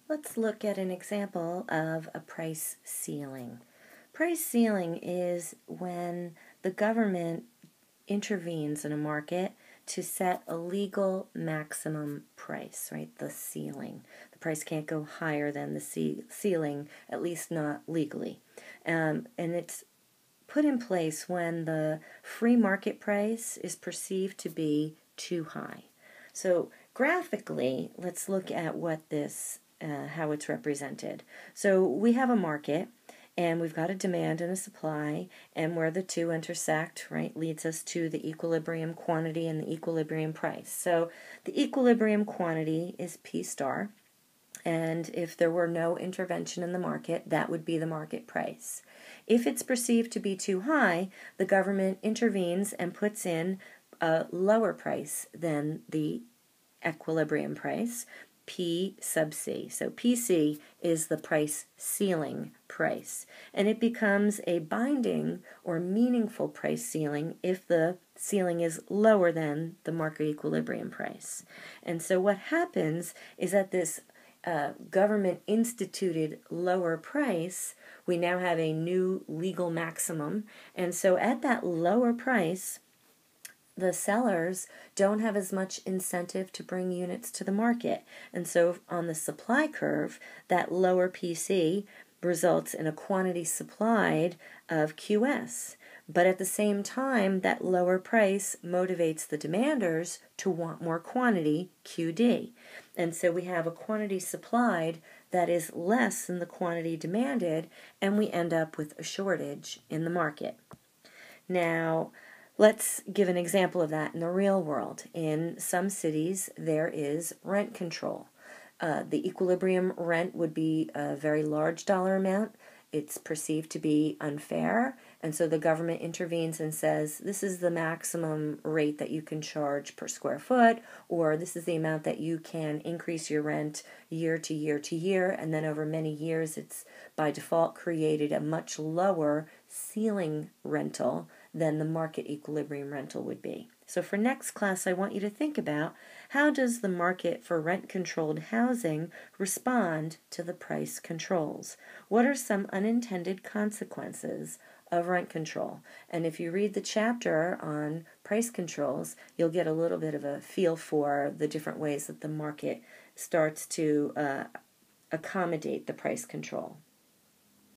Let's look at an example of a price ceiling. Price ceiling is when the government intervenes in a market to set a legal maximum price, right? The ceiling. The price can't go higher than the ceiling, at least not legally. And it's put in place when the free market price is perceived to be too high. So graphically, let's look at what this how it's represented. So we have a market, and we've got a demand and a supply, and where the two intersect, right, leads us to the equilibrium quantity and the equilibrium price. So the equilibrium quantity is P star, and if there were no intervention in the market, that would be the market price. If it's perceived to be too high, the government intervenes and puts in a lower price than the equilibrium price, P sub C. So PC is the price ceiling price, and it becomes a binding or meaningful price ceiling if the ceiling is lower than the market equilibrium price. And so what happens is that this government instituted lower price, we now have a new legal maximum, and so at that lower price, the sellers don't have as much incentive to bring units to the market. And so on the supply curve, that lower PC results in a quantity supplied of QS. But at the same time, that lower price motivates the demanders to want more quantity, QD. And so we have a quantity supplied that is less than the quantity demanded, and we end up with a shortage in the market. Now, let's give an example of that in the real world. In some cities, there is rent control. The equilibrium rent would be a very large dollar amount. It's perceived to be unfair, and so the government intervenes and says, this is the maximum rate that you can charge per square foot, or this is the amount that you can increase your rent year to year to year, and then over many years it's by default created a much lower ceiling rental than the market equilibrium rental would be. So for next class, I want you to think about, how does the market for rent-controlled housing respond to the price controls? What are some unintended consequences of rent control? And if you read the chapter on price controls, you'll get a little bit of a feel for the different ways that the market starts to accommodate the price control.